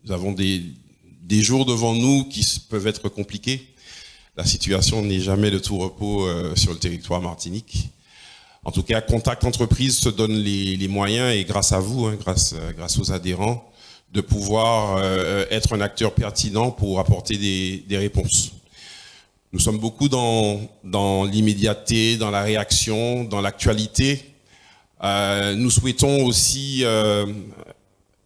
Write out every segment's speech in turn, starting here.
nous avons des jours devant nous qui peuvent être compliqués. La situation n'est jamais de tout repos sur le territoire martinique. En tout cas, Contact Entreprise se donne les moyens, et grâce à vous, grâce aux adhérents, de pouvoir être un acteur pertinent pour apporter des réponses. Nous sommes beaucoup dans l'immédiateté, dans la réaction, dans l'actualité. Nous souhaitons aussi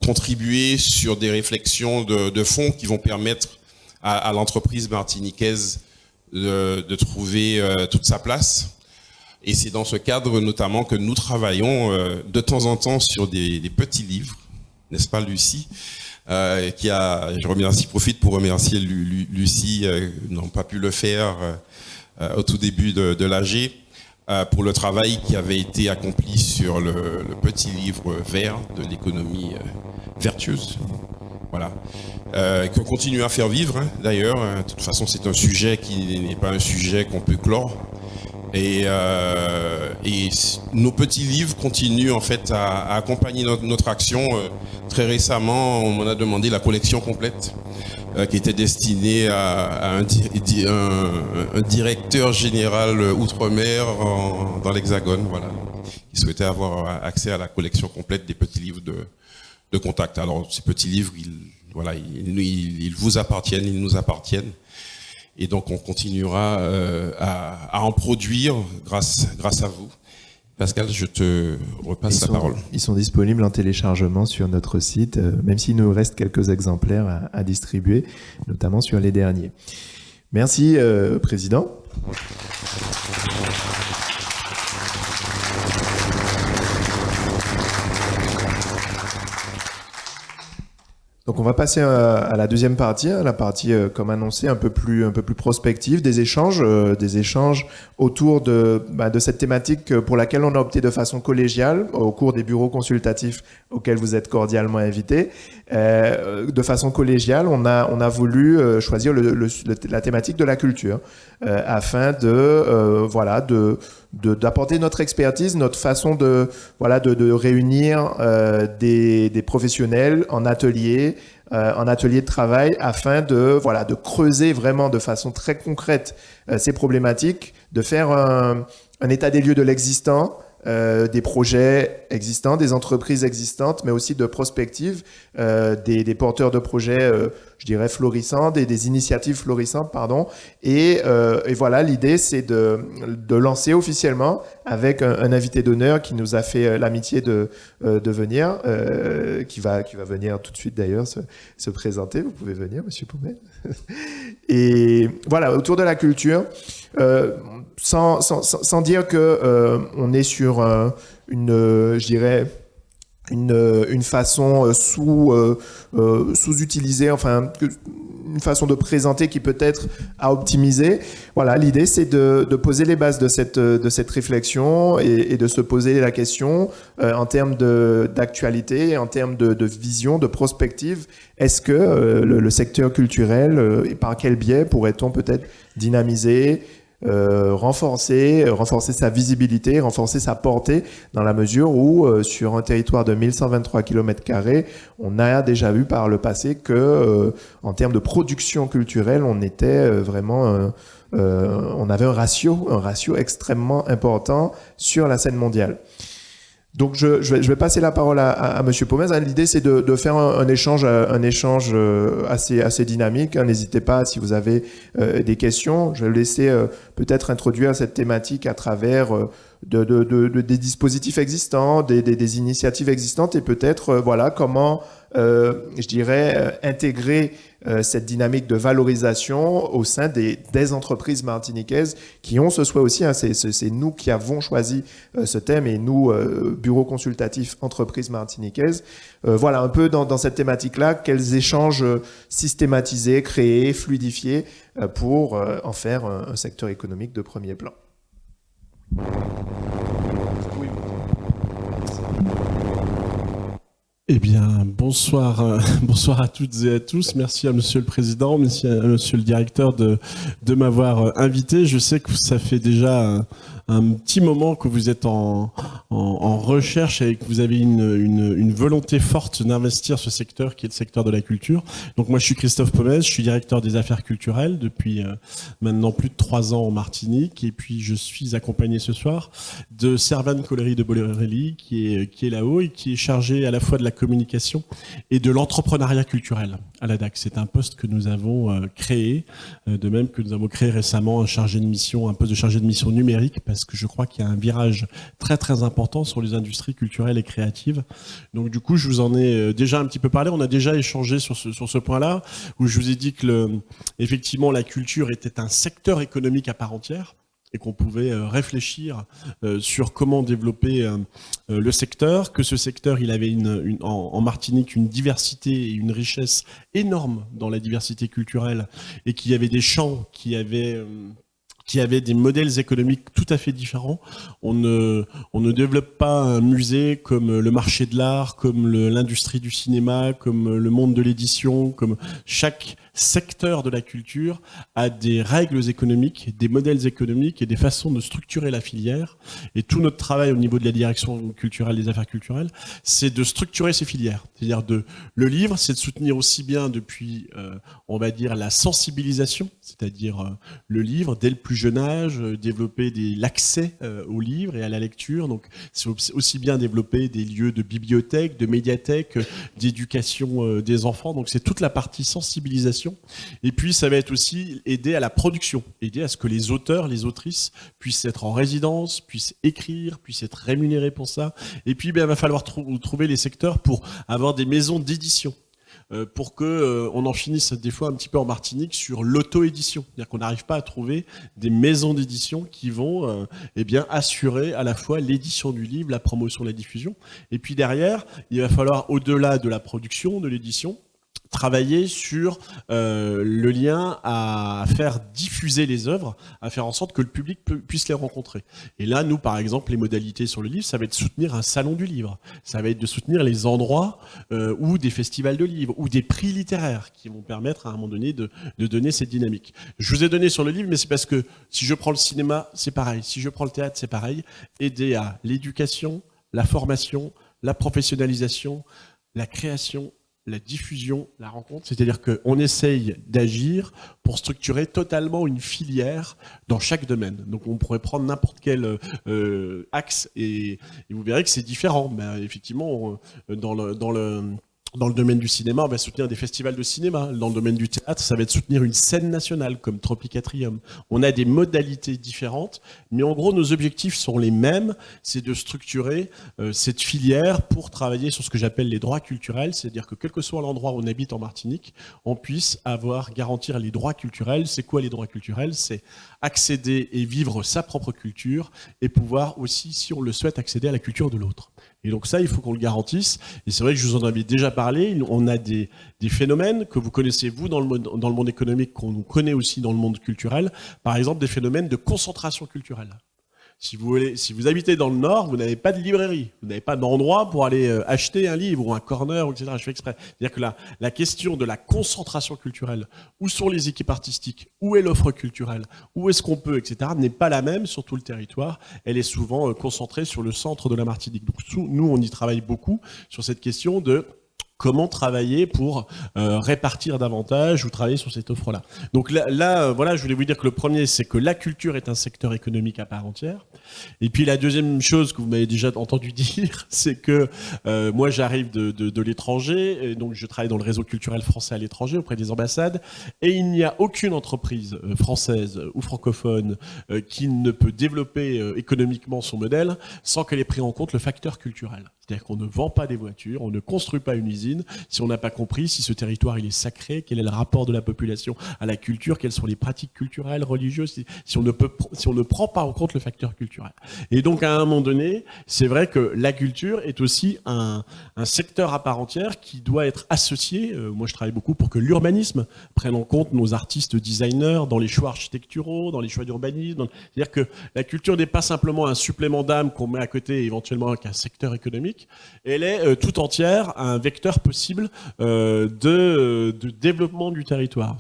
contribuer sur des réflexions de fond qui vont permettre à l'entreprise martiniquaise de trouver toute sa place. Et c'est dans ce cadre notamment que nous travaillons de temps en temps sur des petits livres, n'est-ce pas Lucie, je profite pour remercier Lucie, n'ont pas pu le faire au tout début de l'AG, pour le travail qui avait été accompli sur le petit livre vert de l'économie vertueuse. Voilà. Qu'on continue à faire vivre, d'ailleurs. De toute façon, c'est un sujet qui n'est pas un sujet qu'on peut clore. Et nos petits livres continuent en fait à accompagner notre action. Très récemment, on m'en a demandé la collection complète qui était destinée à un directeur général outre-mer dans l'Hexagone, voilà, qui souhaitait avoir accès à la collection complète des petits livres de Contact. Alors ces petits livres, ils vous appartiennent, ils nous appartiennent. Et donc on continuera à en produire grâce à vous. Pascal, je te repasse la parole. Ils sont disponibles en téléchargement sur notre site, même s'il nous reste quelques exemplaires à distribuer, notamment sur les derniers. Merci, Président. Donc on va passer à la deuxième partie, la partie comme annoncé un peu plus prospective, des échanges autour de cette thématique pour laquelle on a opté de façon collégiale au cours des bureaux consultatifs auxquels vous êtes cordialement invités. De façon collégiale, on a voulu choisir la thématique de la culture afin d'apporter notre expertise, notre façon de réunir des professionnels en atelier de travail afin de creuser vraiment de façon très concrète ces problématiques, de faire un état des lieux de l'existant, des projets existants, des entreprises existantes, mais aussi de prospectives, des porteurs de projets, je dirais florissants, des initiatives florissantes, pardon. Et voilà, l'idée c'est de lancer officiellement avec un invité d'honneur qui nous a fait l'amitié de venir, qui va venir tout de suite d'ailleurs se présenter. Vous pouvez venir, Monsieur Pomel. Et voilà, autour de la culture. Sans dire que on est sur une façon sous-utilisée, enfin une façon de présenter qui peut être à optimiser. Voilà, l'idée c'est de poser les bases de cette réflexion et de se poser la question en termes d'actualité, en termes de vision, de prospective. Est-ce que le secteur culturel, et par quel biais pourrait-on peut-être dynamiser, renforcer sa visibilité, renforcer sa portée, dans la mesure où sur un territoire de 1123 km², on a déjà vu par le passé que en termes de production culturelle, on était vraiment on avait un ratio extrêmement important sur la scène mondiale. Donc je vais passer la parole à Monsieur Pomez. L'idée c'est de faire un échange assez dynamique. N'hésitez pas si vous avez des questions. Je vais laisser peut-être introduire cette thématique à travers des dispositifs existants, des initiatives existantes et peut-être comment je dirais intégrer cette dynamique de valorisation au sein des entreprises martiniquaises qui ont ce souhait aussi. C'est nous qui avons choisi ce thème et nous, bureau consultatif entreprises martiniquaises. Voilà, un peu dans cette thématique-là, quels échanges systématisés, créés, fluidifiés pour en faire un secteur économique de premier plan. Oui. Eh bien, bonsoir à toutes et à tous. Merci à Monsieur le Président, merci à Monsieur le Directeur de m'avoir invité. Je sais que ça fait déjà un petit moment que vous êtes en recherche et que vous avez une volonté forte d'investir ce secteur qui est le secteur de la culture. Donc moi je suis Christophe Pomez, je suis directeur des affaires culturelles depuis maintenant plus de 3 ans en Martinique, et puis je suis accompagné ce soir de Servane Collery de Bolorelli qui est là-haut et qui est chargé à la fois de la communication et de l'entrepreneuriat culturel à la DAC. C'est un poste que nous avons créé, de même que nous avons créé récemment un poste de chargé de mission numérique, parce que je crois qu'il y a un virage très très important sur les industries culturelles et créatives. Donc du coup, je vous en ai déjà un petit peu parlé. On a déjà échangé sur ce point-là, où je vous ai dit que effectivement la culture était un secteur économique à part entière, et qu'on pouvait réfléchir sur comment développer le secteur, que ce secteur, il avait en Martinique une diversité et une richesse énorme dans la diversité culturelle, et qu'il y avait des champs qui avaient des modèles économiques tout à fait différents. On ne développe pas un musée comme le marché de l'art, comme l'industrie du cinéma, comme le monde de l'édition, comme chaque secteur de la culture a des règles économiques, des modèles économiques et des façons de structurer la filière. Et tout notre travail au niveau de la direction culturelle, des affaires culturelles, c'est de structurer ces filières. C'est-à-dire le livre, c'est de soutenir aussi bien depuis, on va dire, la sensibilisation, c'est-à-dire le livre dès le plus jeune âge, développer l'accès au livre et à la lecture. Donc c'est aussi bien développer des lieux de bibliothèque, de médiathèque, d'éducation des enfants. Donc c'est toute la partie sensibilisation. Et puis ça va être aussi aider à la production, aider à ce que les auteurs, les autrices puissent être en résidence, puissent écrire, puissent être rémunérés pour ça. Et puis il va falloir trouver les secteurs pour avoir des maisons d'édition, pour que on en finisse des fois un petit peu en Martinique sur l'auto-édition. C'est-à-dire qu'on n'arrive pas à trouver des maisons d'édition qui vont assurer à la fois l'édition du livre, la promotion, la diffusion. Et puis derrière, il va falloir, au-delà de la production, de l'édition, travailler sur le lien à faire diffuser les œuvres, à faire en sorte que le public puisse les rencontrer. Et là, nous, par exemple, les modalités sur le livre, ça va être de soutenir un salon du livre, ça va être de soutenir les endroits ou des festivals de livres, ou des prix littéraires qui vont permettre à un moment donné de donner cette dynamique. Je vous ai donné sur le livre, mais c'est parce que si je prends le cinéma, c'est pareil. Si je prends le théâtre, c'est pareil. Aider à l'éducation, la formation, la professionnalisation, la création, la diffusion, la rencontre, c'est-à-dire qu'on essaye d'agir pour structurer totalement une filière dans chaque domaine. Donc on pourrait prendre n'importe quel axe et vous verrez que c'est différent. Mais effectivement, dans le domaine du cinéma, on va soutenir des festivals de cinéma. Dans le domaine du théâtre, ça va être soutenir une scène nationale comme Tropicatrium. On a des modalités différentes, mais en gros, nos objectifs sont les mêmes. C'est de structurer cette filière pour travailler sur ce que j'appelle les droits culturels. C'est-à-dire que quel que soit l'endroit où on habite en Martinique, on puisse garantir les droits culturels. C'est quoi les droits culturels? C'est accéder et vivre sa propre culture et pouvoir aussi, si on le souhaite, accéder à la culture de l'autre. Et donc ça, il faut qu'on le garantisse. Et c'est vrai que je vous en avais déjà parlé. On a des phénomènes que vous connaissez, vous, dans le monde économique, qu'on connaît aussi dans le monde culturel. Par exemple, des phénomènes de concentration culturelle. Si vous habitez dans le Nord, vous n'avez pas de librairie, vous n'avez pas d'endroit pour aller acheter un livre ou un corner, etc. Je fais exprès. C'est-à-dire que la question de la concentration culturelle, où sont les équipes artistiques, où est l'offre culturelle, où est-ce qu'on peut, etc., n'est pas la même sur tout le territoire. Elle est souvent concentrée sur le centre de la Martinique. Donc nous, on y travaille beaucoup sur cette question de comment travailler pour répartir davantage ou travailler sur cette offre-là. Donc là, voilà, je voulais vous dire que le premier, c'est que la culture est un secteur économique à part entière. Et puis la deuxième chose que vous m'avez déjà entendu dire, c'est que moi, j'arrive de l'étranger, et donc je travaille dans le réseau culturel français à l'étranger, auprès des ambassades, et il n'y a aucune entreprise française ou francophone qui ne peut développer économiquement son modèle sans qu'elle ait pris en compte le facteur culturel. C'est-à-dire qu'on ne vend pas des voitures, on ne construit pas une usine si on n'a pas compris si ce territoire il est sacré, quel est le rapport de la population à la culture, quelles sont les pratiques culturelles, religieuses, si on ne prend pas en compte le facteur culturel. Et donc à un moment donné, c'est vrai que la culture est aussi un secteur à part entière qui doit être associé. Moi je travaille beaucoup pour que l'urbanisme prenne en compte nos artistes designers dans les choix architecturaux, dans les choix d'urbanisme. C'est-à-dire que la culture n'est pas simplement un supplément d'âme qu'on met à côté éventuellement avec un secteur économique. Elle est tout entière un vecteur possible de développement du territoire.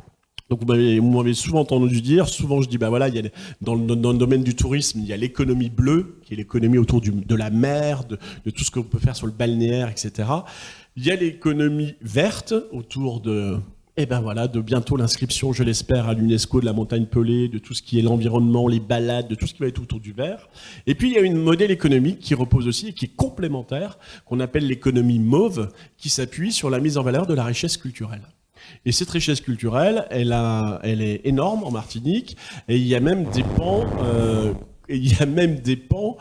Donc vous m'avez souvent entendu dire, souvent je dis, bah voilà, il y a dans le domaine du tourisme, il y a l'économie bleue, qui est l'économie autour de la mer, de tout ce qu'on peut faire sur le balnéaire, etc. Il y a l'économie verte autour de bientôt l'inscription, je l'espère, à l'UNESCO de la montagne pelée, de tout ce qui est l'environnement, les balades, de tout ce qui va être autour du vert. Et puis il y a une modèle économique qui repose aussi et qui est complémentaire, qu'on appelle l'économie mauve, qui s'appuie sur la mise en valeur de la richesse culturelle. Et cette richesse culturelle, elle est énorme en Martinique, et il y a même des pans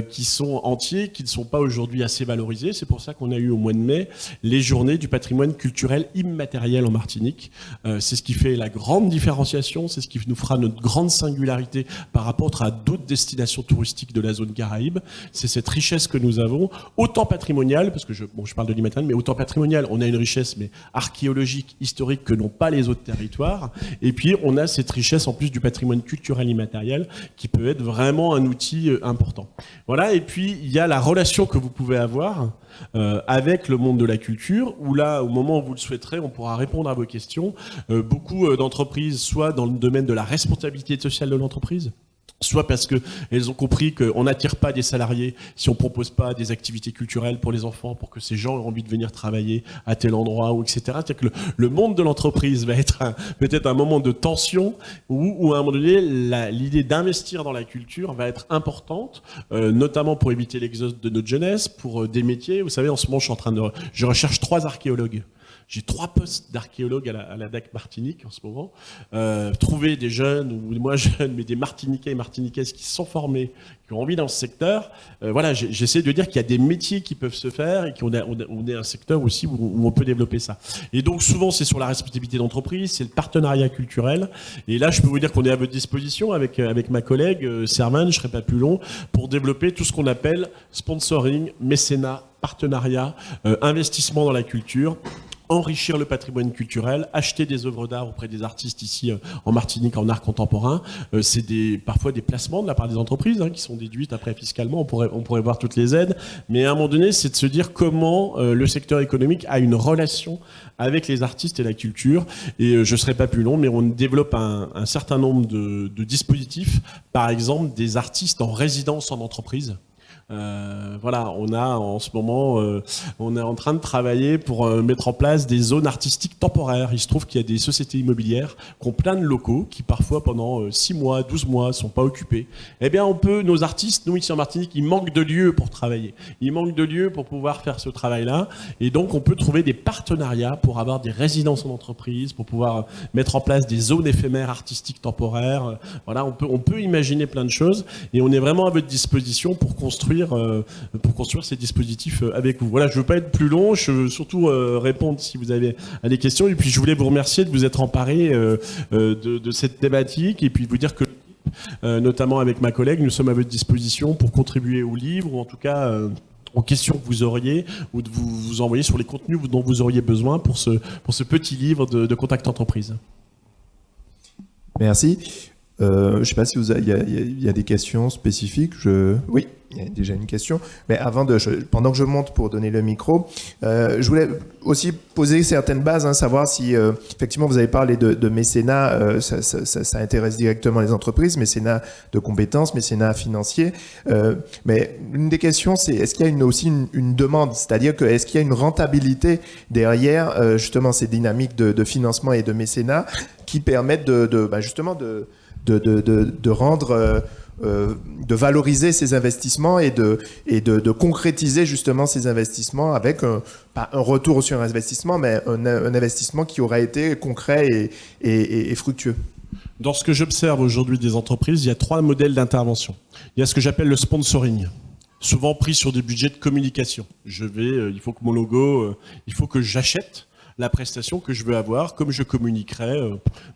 qui sont entiers, qui ne sont pas aujourd'hui assez valorisés. C'est pour ça qu'on a eu au mois de mai les journées du patrimoine culturel immatériel en Martinique. C'est ce qui fait la grande différenciation, c'est ce qui nous fera notre grande singularité par rapport à d'autres destinations touristiques de la zone Caraïbe. C'est cette richesse que nous avons, autant patrimoniale, parce que je parle de l'immatériel, mais autant patrimoniale, on a une richesse mais archéologique, historique que n'ont pas les autres territoires. Et puis on a cette richesse en plus du patrimoine culturel immatériel qui peut être vraiment un outil important. Voilà, et puis il y a la relation que vous pouvez avoir avec le monde de la culture, où là, au moment où vous le souhaiterez, on pourra répondre à vos questions. Beaucoup d'entreprises, soit dans le domaine de la responsabilité sociale de l'entreprise, soit parce qu'elles ont compris qu'on n'attire pas des salariés si on ne propose pas des activités culturelles pour les enfants, pour que ces gens aient envie de venir travailler à tel endroit, ou etc. C'est-à-dire que le monde de l'entreprise va être peut-être un moment de tension où à un moment donné, l'idée d'investir dans la culture va être importante, notamment pour éviter l'exode de notre jeunesse, pour des métiers. Vous savez, en ce moment, je recherche 3 archéologues. J'ai 3 postes d'archéologues à la DAC Martinique en ce moment. Trouver des jeunes, ou moins jeunes, mais des Martiniquais et Martiniquaises qui sont formés, qui ont envie dans ce secteur. Voilà, j'essaie de dire qu'il y a des métiers qui peuvent se faire et qu'on est un secteur aussi où on peut développer ça. Et donc souvent c'est sur la responsabilité d'entreprise, c'est le partenariat culturel. Et là je peux vous dire qu'on est à votre disposition avec ma collègue Servan, je ne serai pas plus long, pour développer tout ce qu'on appelle sponsoring, mécénat, partenariat, investissement dans la culture, enrichir le patrimoine culturel, acheter des œuvres d'art auprès des artistes ici en Martinique en art contemporain. C'est parfois des placements de la part des entreprises qui sont déduites après fiscalement. On pourrait voir toutes les aides. Mais à un moment donné, c'est de se dire comment le secteur économique a une relation avec les artistes et la culture. Et je ne serai pas plus long, mais on développe un certain nombre de dispositifs. Par exemple, des artistes en résidence en entreprise. Voilà, on a en ce moment, on est en train de travailler pour mettre en place des zones artistiques temporaires. Il se trouve qu'il y a des sociétés immobilières qui ont plein de locaux qui parfois pendant 6 mois, 12 mois sont pas occupés. Eh bien, nos artistes, nous ici en Martinique, il manque de lieux pour travailler. Il manque de lieux pour pouvoir faire ce travail-là. Et donc, on peut trouver des partenariats pour avoir des résidences en entreprise, pour pouvoir mettre en place des zones éphémères artistiques temporaires. Voilà, on peut imaginer plein de choses. Et on est vraiment à votre disposition pour construire ces dispositifs avec vous. Voilà, je ne veux pas être plus long, je veux surtout répondre si vous avez à des questions. Et puis je voulais vous remercier de vous être emparé de cette thématique et puis vous dire que notamment avec ma collègue, nous sommes à votre disposition pour contribuer au livre ou en tout cas aux questions que vous auriez ou de vous envoyer sur les contenus dont vous auriez besoin pour ce petit livre de Contact Entreprise. Merci. Je ne sais pas si il y a des questions spécifiques. Oui, il y a déjà une question. Mais pendant que je monte pour donner le micro, je voulais aussi poser certaines bases, savoir si effectivement vous avez parlé de mécénat, ça intéresse directement les entreprises, mécénat de compétences, mécénat financier. Mais une des questions, c'est est-ce qu'il y a aussi une demande, c'est-à-dire que est-ce qu'il y a une rentabilité derrière justement ces dynamiques de financement et de mécénat qui permettent justement de rendre, de valoriser ces investissements et de concrétiser justement ces investissements avec pas un retour sur investissement, mais un investissement qui aura été concret et fructueux. Dans ce que j'observe aujourd'hui des entreprises, il y a 3 modèles d'intervention. Il y a ce que j'appelle le sponsoring, souvent pris sur des budgets de communication. Il faut que mon logo, il faut que j'achète la prestation que je veux avoir, comme je communiquerais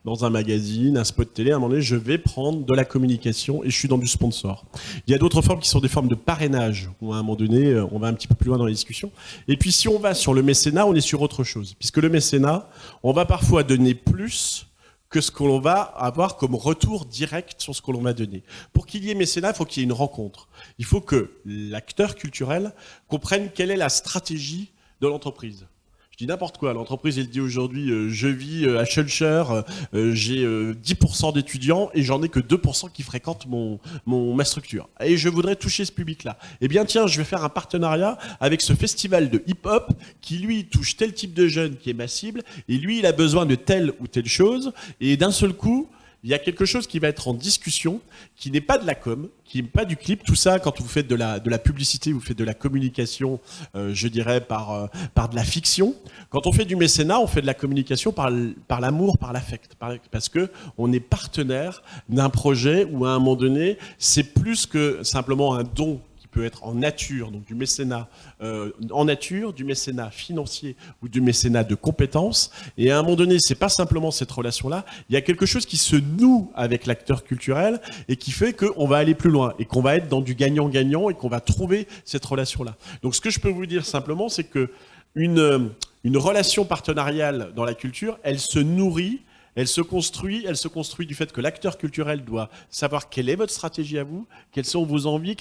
dans un magazine, un spot télé, à un moment donné, je vais prendre de la communication et je suis dans du sponsor. Il y a d'autres formes qui sont des formes de parrainage, où à un moment donné, on va un petit peu plus loin dans les discussions. Et puis si on va sur le mécénat, on est sur autre chose. Puisque le mécénat, on va parfois donner plus que ce que l'on va avoir comme retour direct sur ce que l'on va donner. Pour qu'il y ait mécénat, il faut qu'il y ait une rencontre. Il faut que l'acteur culturel comprenne quelle est la stratégie de l'entreprise. Je dis n'importe quoi. L'entreprise, elle dit aujourd'hui, je vis à Schulcher, j'ai 10% d'étudiants et j'en ai que 2% qui fréquentent ma structure. Et je voudrais toucher ce public-là. Eh bien, tiens, je vais faire un partenariat avec ce festival de hip-hop qui, lui, touche tel type de jeune qui est ma cible et lui, il a besoin de telle ou telle chose. Et d'un seul coup, il y a quelque chose qui va être en discussion, qui n'est pas de la com, qui n'est pas du clip. Tout ça, quand vous faites de la publicité, vous faites de la communication, je dirais, par de la fiction. Quand on fait du mécénat, on fait de la communication par l'amour, par l'affect. Parce que on est partenaire d'un projet où, à un moment donné, c'est plus que simplement un don peut être en nature, donc du mécénat en nature, du mécénat financier ou du mécénat de compétences. Et à un moment donné, c'est pas simplement cette relation-là. Il y a quelque chose qui se noue avec l'acteur culturel et qui fait qu'on va aller plus loin et qu'on va être dans du gagnant-gagnant et qu'on va trouver cette relation-là. Donc, ce que je peux vous dire simplement, c'est que une relation partenariale dans la culture, elle se nourrit. Elle se construit du fait que l'acteur culturel doit savoir quelle est votre stratégie à vous, quelles sont vos envies,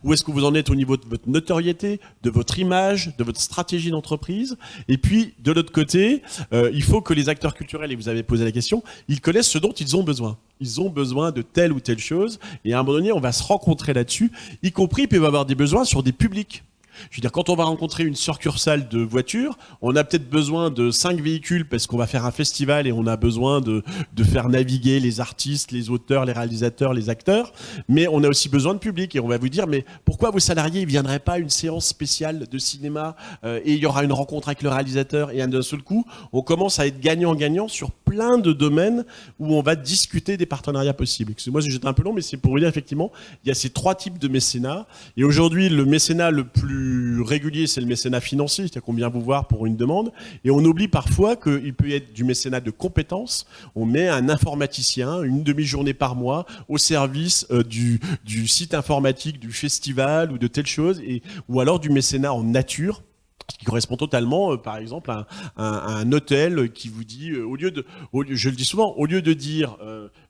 où est-ce que vous en êtes au niveau de votre notoriété, de votre image, de votre stratégie d'entreprise. Et puis, de l'autre côté, il faut que les acteurs culturels, et vous avez posé la question, ils connaissent ce dont ils ont besoin. Ils ont besoin de telle ou telle chose. Et à un moment donné, on va se rencontrer là-dessus, y compris, ils peuvent avoir des besoins sur des publics. Je veux dire, quand on va rencontrer une succursale de voitures, on a peut-être besoin de 5 véhicules parce qu'on va faire un festival et on a besoin de faire naviguer les artistes, les auteurs, les réalisateurs, les acteurs. Mais on a aussi besoin de public et on va vous dire, mais pourquoi vos salariés ne viendraient pas à une séance spéciale de cinéma et il y aura une rencontre avec le réalisateur et d'un seul coup, on commence à être gagnant-gagnant sur plein de domaines où on va discuter des partenariats possibles. Excusez-moi si j'étais un peu long, mais c'est pour vous dire, effectivement, il y a ces 3 types de mécénat. Et aujourd'hui, le mécénat le plus régulier, c'est le mécénat financier, c'est-à-dire qu'on vient vous voir pour une demande, et on oublie parfois qu'il peut y être du mécénat de compétences. On met un informaticien, une demi-journée par mois, au service du site informatique, du festival ou de telle chose, ou alors du mécénat en nature, qui correspond totalement, par exemple, à un hôtel qui vous dit, je le dis souvent, au lieu de dire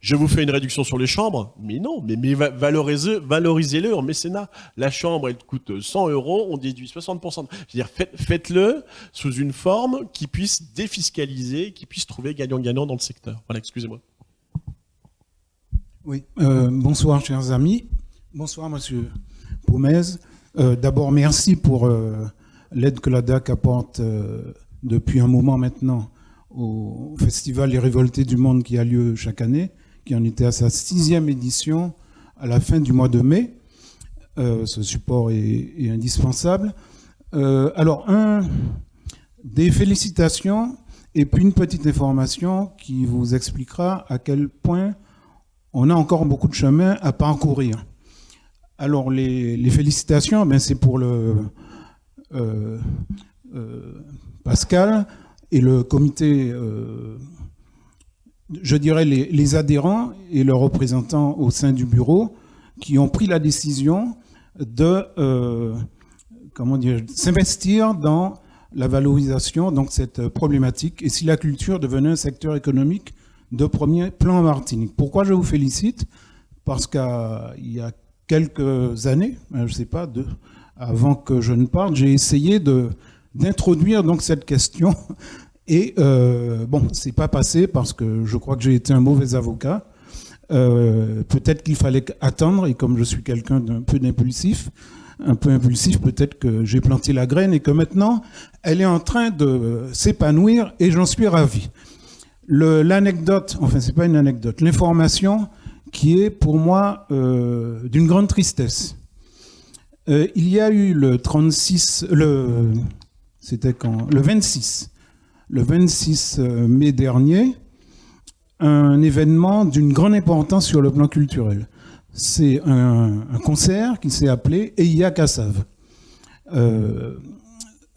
je vous fais une réduction sur les chambres, mais non, mais valorisez-le en mécénat. La chambre, elle coûte 100 €, on déduit 60%. C'est-à-dire, faites-le sous une forme qui puisse défiscaliser, qui puisse trouver gagnant-gagnant dans le secteur. Voilà, excusez-moi. Oui, bonsoir chers amis. Bonsoir monsieur Pomez. D'abord, merci pour l'aide que la DAC apporte depuis un moment maintenant au Festival Les Révoltés du Monde qui a lieu chaque année, qui en était à sa 6e édition à la fin du mois de mai. Ce support est indispensable. Alors, des félicitations et puis une petite information qui vous expliquera à quel point on a encore beaucoup de chemin à parcourir. Alors, les félicitations, ben, c'est pour Pascal et le comité, je dirais les adhérents et leurs représentants au sein du bureau qui ont pris la décision de s'investir dans la valorisation de cette problématique et si la culture devenait un secteur économique de premier plan en Martinique. Pourquoi je vous félicite? Parce qu'il y a quelques années, je ne sais pas, avant que je ne parte, j'ai essayé d'introduire donc cette question et c'est pas passé parce que je crois que j'ai été un mauvais avocat. Peut-être qu'il fallait attendre et comme je suis quelqu'un un peu impulsif, peut-être que j'ai planté la graine et que maintenant elle est en train de s'épanouir et j'en suis ravi. L'anecdote, enfin c'est pas une anecdote, l'information qui est pour moi d'une grande tristesse. Il y a eu le 26 mai dernier, un événement d'une grande importance sur le plan culturel. C'est un concert qui s'est appelé Eia Kassav.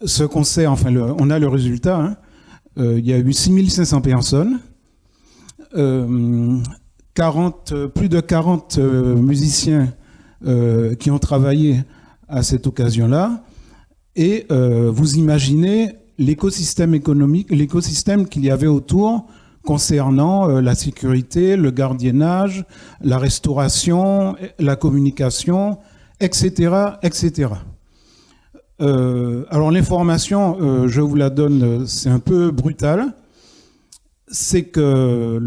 Ce concert, enfin, on a le résultat, hein. Il y a eu 6500 personnes, plus de 40 musiciens qui ont travaillé à cette occasion-là, et vous imaginez l'écosystème économique, l'écosystème qu'il y avait autour concernant la sécurité, le gardiennage, la restauration, la communication, etc., etc. Alors l'information, je vous la donne, c'est un peu brutal. C'est que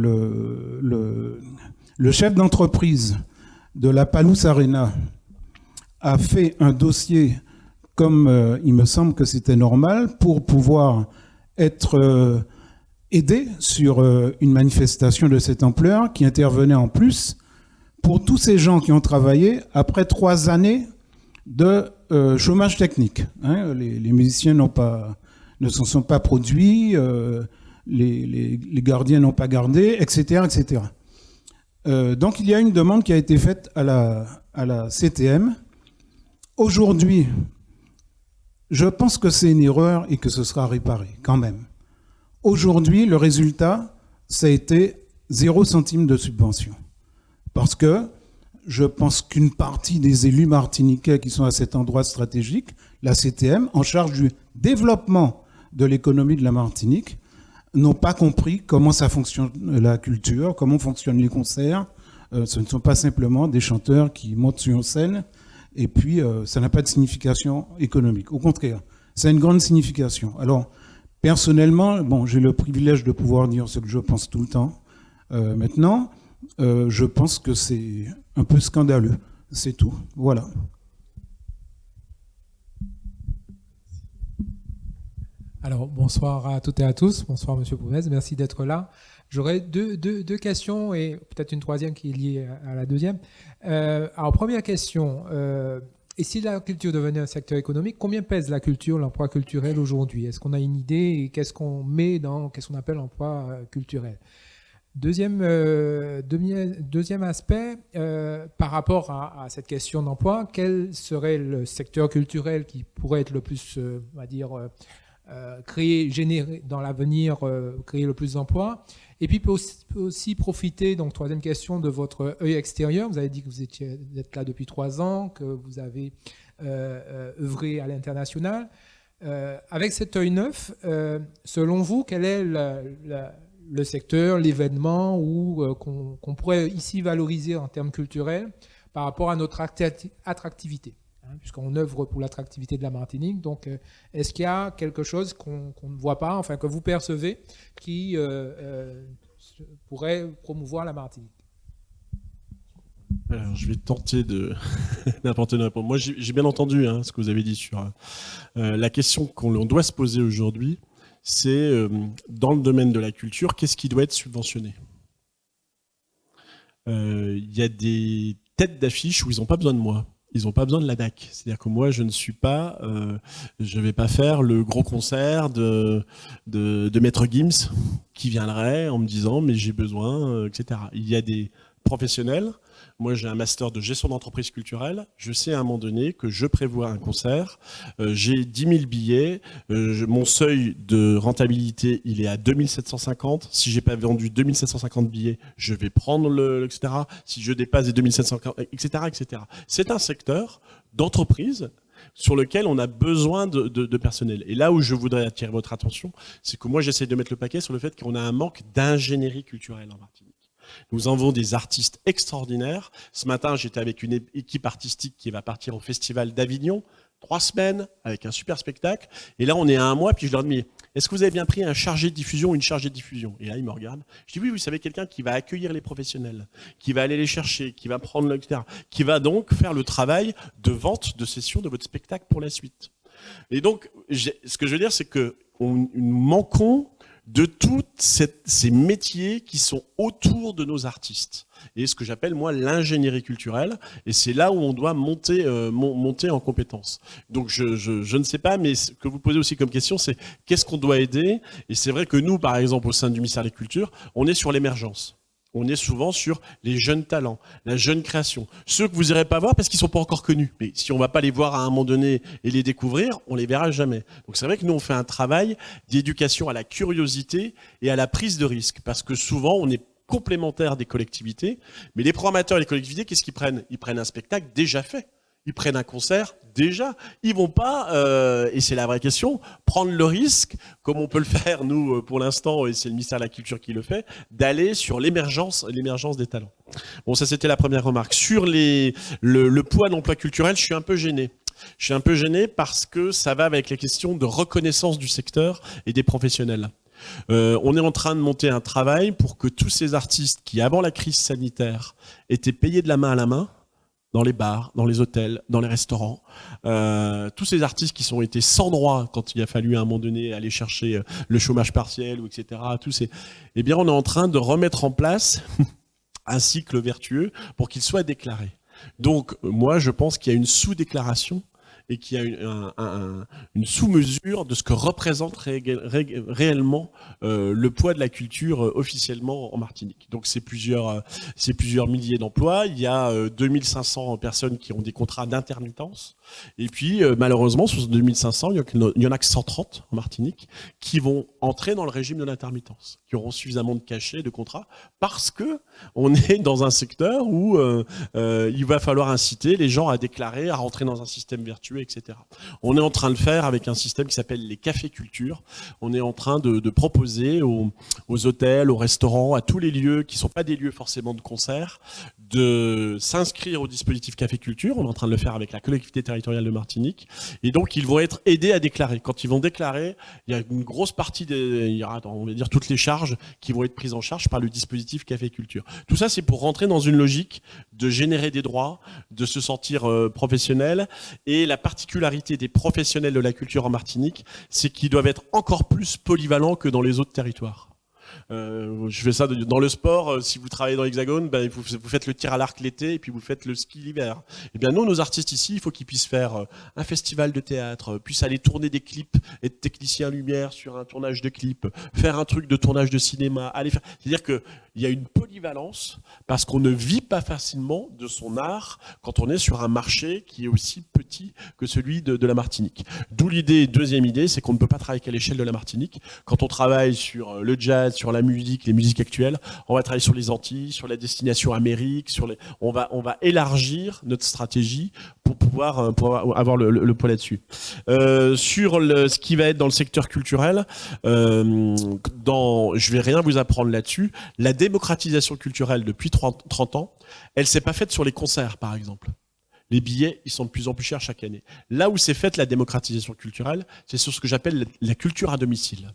le chef d'entreprise de la Palus Arena a fait un dossier comme il me semble que c'était normal pour pouvoir être aidé sur une manifestation de cette ampleur qui intervenait en plus pour tous ces gens qui ont travaillé après 3 années de chômage technique. Hein. Les musiciens ne se sont pas produits, les gardiens n'ont pas gardé, etc. etc. Donc il y a une demande qui a été faite à la CTM. Aujourd'hui, je pense que c'est une erreur et que ce sera réparé quand même. Aujourd'hui, le résultat, ça a été 0 centime de subvention. Parce que je pense qu'une partie des élus martiniquais qui sont à cet endroit stratégique, la CTM, en charge du développement de l'économie de la Martinique, n'ont pas compris comment ça fonctionne la culture, comment fonctionnent les concerts. Ce ne sont pas simplement des chanteurs qui montent sur une scène et puis ça n'a pas de signification économique. Au contraire, ça a une grande signification. Alors, personnellement, bon, j'ai le privilège de pouvoir dire ce que je pense tout le temps. Maintenant, je pense que c'est un peu scandaleux. C'est tout. Voilà. Alors, bonsoir à toutes et à tous. Bonsoir, Monsieur Pouvez. Merci d'être là. J'aurais deux questions et peut-être une troisième qui est liée à la deuxième. Alors, première question. Et si la culture devenait un secteur économique, combien pèse la culture, l'emploi culturel aujourd'hui? Est-ce qu'on a une idée et qu'est-ce qu'on met dans qu'est-ce qu'on appelle emploi culturel? Deuxième aspect, par rapport à cette question d'emploi, quel serait le secteur culturel qui pourrait être le plus, on va dire, générer dans l'avenir, créer le plus d'emplois? Et puis peut aussi profiter, donc troisième question, de votre œil extérieur. Vous avez dit que vous êtes là depuis 3 ans, que vous avez œuvré à l'international. Avec cet œil neuf, selon vous, quel est le secteur, l'événement qu'on pourrait ici valoriser en termes culturels par rapport à notre attractivité, hein, puisqu'on œuvre pour l'attractivité de la Martinique. Donc, est-ce qu'il y a quelque chose qu'on ne voit pas, enfin que vous percevez, qui pourrait promouvoir la Martinique? Alors, je vais tenter d'apporter une réponse. Moi, j'ai bien entendu ce que vous avez dit sur la question qu'on doit se poser aujourd'hui. C'est dans le domaine de la culture, qu'est-ce qui doit être subventionné? Il y a des têtes d'affiche où ils n'ont pas besoin de moi. Ils n'ont pas besoin de la DAC. C'est-à-dire que moi, je ne vais pas faire le gros concert de Maître Gims qui viendrait en me disant mais j'ai besoin, etc. Il y a des professionnels. Moi, j'ai un master de gestion d'entreprise culturelle. Je sais à un moment donné que je prévois un concert. J'ai 10 000 billets. Mon seuil de rentabilité, il est à 2750. Si j'ai pas vendu 2750 billets, je vais prendre etc. Si je dépasse les 2750, etc., etc. C'est un secteur d'entreprise sur lequel on a besoin de personnel. Et là où je voudrais attirer votre attention, c'est que moi, j'essaie de mettre le paquet sur le fait qu'on a un manque d'ingénierie culturelle en Martinique. Nous avons des artistes extraordinaires. Ce matin, j'étais avec une équipe artistique qui va partir au Festival d'Avignon, 3 semaines, avec un super spectacle. Et là, on est à 1 mois, puis je leur dis, est-ce que vous avez bien pris un chargé de diffusion ou une chargée de diffusion? Et là, ils me regardent. Je dis, oui, vous savez, quelqu'un qui va accueillir les professionnels, qui va aller les chercher, qui va prendre etc., qui va donc faire le travail de vente, de session de votre spectacle pour la suite. Et donc, ce que je veux dire, c'est que nous manquons de tous ces métiers qui sont autour de nos artistes. Et ce que j'appelle, moi, l'ingénierie culturelle. Et c'est là où on doit monter en compétences. Donc, je ne sais pas, mais ce que vous posez aussi comme question, c'est qu'est-ce qu'on doit aider? Et c'est vrai que nous, par exemple, au sein du ministère des Cultures, on est sur l'émergence. On est souvent sur les jeunes talents, la jeune création. Ceux que vous n'irez pas voir parce qu'ils ne sont pas encore connus. Mais si on ne va pas les voir à un moment donné et les découvrir, on ne les verra jamais. Donc c'est vrai que nous, on fait un travail d'éducation à la curiosité et à la prise de risque. Parce que souvent, on est complémentaires des collectivités. Mais les programmateurs et les collectivités, qu'est-ce qu'ils prennent? Ils prennent un spectacle déjà fait. Ils prennent un concert déjà. Ils vont pas, et c'est la vraie question, prendre le risque, comme on peut le faire nous pour l'instant, et c'est le ministère de la Culture qui le fait, d'aller sur l'émergence des talents. Bon, ça c'était la première remarque. Sur le poids de l'emploi culturel, je suis un peu gêné. Je suis un peu gêné parce que ça va avec les questions de reconnaissance du secteur et des professionnels. On est en train de monter un travail pour que tous ces artistes qui, avant la crise sanitaire, étaient payés de la main à la main, dans les bars, dans les hôtels, dans les restaurants, tous ces artistes qui sont été sans droit quand il a fallu à un moment donné aller chercher le chômage partiel ou etc. Eh bien, on est en train de remettre en place un cycle vertueux pour qu'il soit déclaré. Donc, moi, je pense qu'il y a une sous-déclaration et qu'il y a une sous-mesure de ce que représente réellement le poids de la culture officiellement en Martinique. Donc c'est plusieurs milliers d'emplois, il y a 2500 personnes qui ont des contrats d'intermittence, et puis malheureusement sur ces 2500, il y en a que 130 en Martinique qui vont entrer dans le régime de l'intermittence, qui auront suffisamment de cachets, de contrats, parce que on est dans un secteur où il va falloir inciter les gens à déclarer, à rentrer dans un système vertueux, etc. On est en train de faire avec un système qui s'appelle les cafés culture. On est en train de proposer aux hôtels, aux restaurants, à tous les lieux qui ne sont pas des lieux forcément de concert, de s'inscrire au dispositif café culture. On est en train de le faire avec la collectivité territoriale de Martinique. Et donc, ils vont être aidés à déclarer. Quand ils vont déclarer, il y a une grosse partie il y aura, on va dire, toutes les charges qui vont être prises en charge par le dispositif café culture. Tout ça, c'est pour rentrer dans une logique de générer des droits, de se sentir professionnel. Et la particularité des professionnels de la culture en Martinique, c'est qu'ils doivent être encore plus polyvalents que dans les autres territoires. Je fais ça dans le sport. Si vous travaillez dans l'Hexagone, ben, vous faites le tir à l'arc l'été et puis vous faites le ski l'hiver. Et bien nous, nos artistes ici, il faut qu'ils puissent faire un festival de théâtre, puissent aller tourner des clips, être technicien lumière sur un tournage de clip, faire un truc de tournage de cinéma. C'est-à-dire que il y a une polyvalence parce qu'on ne vit pas facilement de son art quand on est sur un marché qui est aussi petit que celui de la Martinique. D'où l'idée, deuxième idée, c'est qu'on ne peut pas travailler qu'à l'échelle de la Martinique. Quand on travaille sur le jazz, sur la musique, les musiques actuelles, on va travailler sur les Antilles, sur la destination Amérique, on va élargir notre stratégie pour pouvoir avoir le poids là-dessus. Sur ce qui va être dans le secteur culturel, je vais rien vous apprendre là-dessus. La démocratisation culturelle depuis 30 ans, elle s'est pas faite sur les concerts, par exemple. Les billets, ils sont de plus en plus chers chaque année. Là où s'est faite la démocratisation culturelle, c'est sur ce que j'appelle la culture à domicile.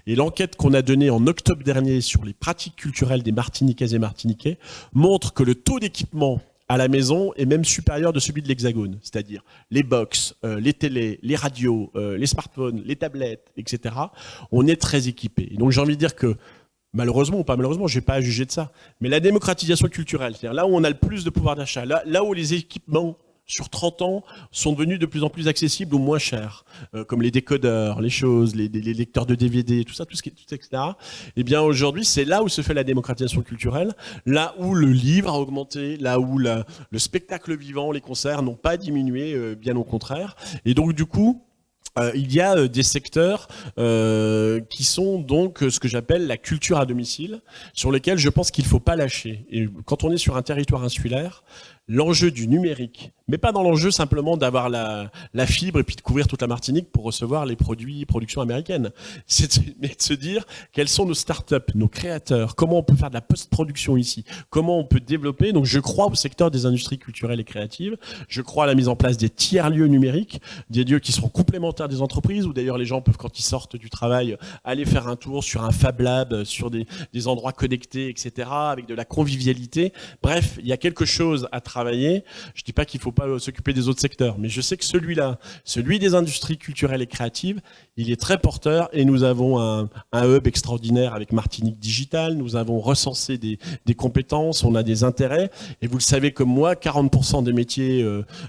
Et l'enquête qu'on a donnée en octobre dernier sur les pratiques culturelles des Martiniquaises et Martiniquais montre que le taux d'équipement à la maison est même supérieur de celui de l'Hexagone, c'est-à-dire les box, les télés, les radios, les smartphones, les tablettes, etc. On est très équipés. Et donc j'ai envie de dire que malheureusement ou pas malheureusement, je n'ai pas à juger de ça. Mais la démocratisation culturelle, c'est-à-dire là où on a le plus de pouvoir d'achat, là où les équipements sur 30 ans sont devenus de plus en plus accessibles ou moins chers, comme les décodeurs, les choses, les lecteurs de DVD, tout ça, etc. Eh bien aujourd'hui, c'est là où se fait la démocratisation culturelle, là où le livre a augmenté, là où le spectacle vivant, les concerts n'ont pas diminué, bien au contraire. Et donc du coup, il y a des secteurs qui sont donc ce que j'appelle la culture à domicile, sur lesquels je pense qu'il ne faut pas lâcher. Et quand on est sur un territoire insulaire, l'enjeu du numérique, mais pas dans l'enjeu simplement d'avoir la fibre et puis de couvrir toute la Martinique pour recevoir les productions américaines. C'est de se dire quelles sont nos startups, nos créateurs, comment on peut faire de la post-production ici, comment on peut développer. Donc je crois au secteur des industries culturelles et créatives, je crois à la mise en place des tiers-lieux numériques, des lieux qui seront complémentaires des entreprises, où d'ailleurs les gens peuvent, quand ils sortent du travail, aller faire un tour sur un Fab Lab, sur des endroits connectés, etc., avec de la convivialité. Bref, il y a quelque chose à travailler. Je dis pas qu'il faut pas s'occuper des autres secteurs, mais je sais que celui-là, celui des industries culturelles et créatives, il est très porteur et nous avons un hub extraordinaire avec Martinique Digital, nous avons recensé des compétences, on a des intérêts et vous le savez comme moi, 40% des métiers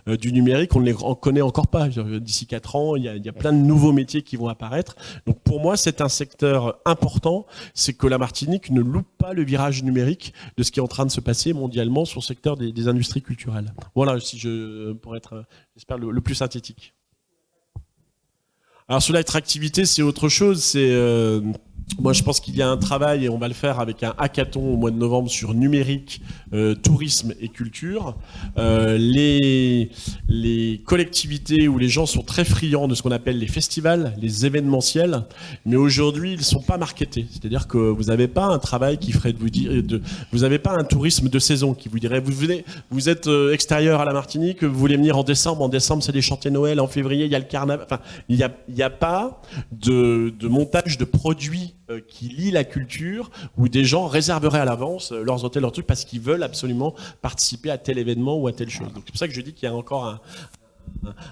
du numérique, on ne les connaît encore pas. D'ici 4 ans, il y a plein de nouveaux métiers qui vont apparaître. Donc pour moi, c'est un secteur important, c'est que la Martinique ne loupe pas le virage numérique de ce qui est en train de se passer mondialement sur le secteur des industries culturelles. Voilà, si pour être, j'espère, le plus synthétique. Alors sur l'attractivité, c'est autre chose. Moi, je pense qu'il y a un travail, et on va le faire avec un hackathon au mois de novembre sur numérique, tourisme et culture. Les collectivités où les gens sont très friands de ce qu'on appelle les festivals, les événementiels, mais aujourd'hui, ils ne sont pas marketés. C'est-à-dire que vous n'avez pas un travail qui ferait de vous dire, vous n'avez pas un tourisme de saison qui vous dirait, vous êtes extérieur à la Martinique, vous voulez venir en décembre, c'est des chantiers Noël, en février, il y a le carnaval. Enfin, il y a pas de montage de produits qui lie la culture, où des gens réserveraient à l'avance leurs hôtels, leurs trucs, parce qu'ils veulent absolument participer à tel événement ou à telle chose. Donc c'est pour ça que je dis qu'il y a encore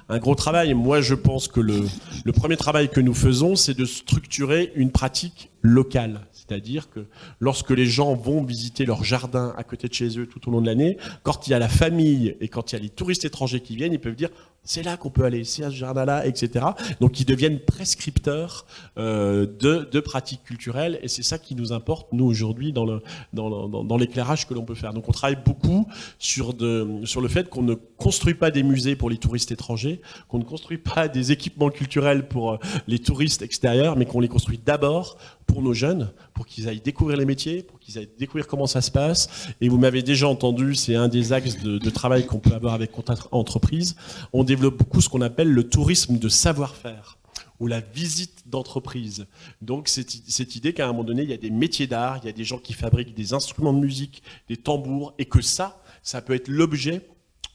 un gros travail. Moi, je pense que le premier travail que nous faisons, c'est de structurer une pratique locale. C'est-à-dire que lorsque les gens vont visiter leur jardin à côté de chez eux tout au long de l'année, quand il y a la famille et quand il y a les touristes étrangers qui viennent, ils peuvent dire c'est là qu'on peut aller, c'est à ce jardin-là, etc. Donc ils deviennent prescripteurs de pratiques culturelles, et c'est ça qui nous importe, nous, aujourd'hui, dans l'éclairage que l'on peut faire. Donc on travaille beaucoup sur le fait qu'on ne construit pas des musées pour les touristes étrangers, qu'on ne construit pas des équipements culturels pour les touristes extérieurs, mais qu'on les construit d'abord pour nos jeunes, pour qu'ils aillent découvrir les métiers, pour qu'ils aillent découvrir comment ça se passe. Et vous m'avez déjà entendu, c'est un des axes de travail qu'on peut avoir avec Contact Entreprise. On développe beaucoup ce qu'on appelle le tourisme de savoir-faire, ou la visite d'entreprise. Donc cette idée qu'à un moment donné, il y a des métiers d'art, il y a des gens qui fabriquent des instruments de musique, des tambours, et que ça peut être l'objet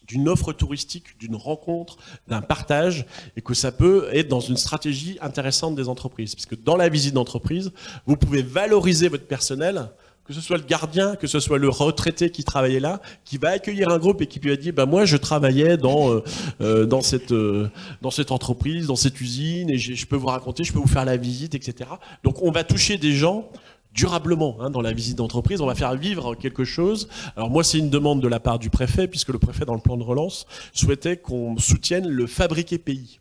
d'une offre touristique, d'une rencontre, d'un partage, et que ça peut être dans une stratégie intéressante des entreprises. Parce que dans la visite d'entreprise, vous pouvez valoriser votre personnel, que ce soit le gardien, que ce soit le retraité qui travaillait là, qui va accueillir un groupe et qui lui a dit moi je travaillais dans cette entreprise, dans cette usine, et je peux vous raconter, je peux vous faire la visite, etc. Donc on va toucher des gens durablement dans la visite d'entreprise, on va faire vivre quelque chose. Alors moi, c'est une demande de la part du préfet, puisque le préfet, dans le plan de relance, souhaitait qu'on soutienne le fabriqué pays.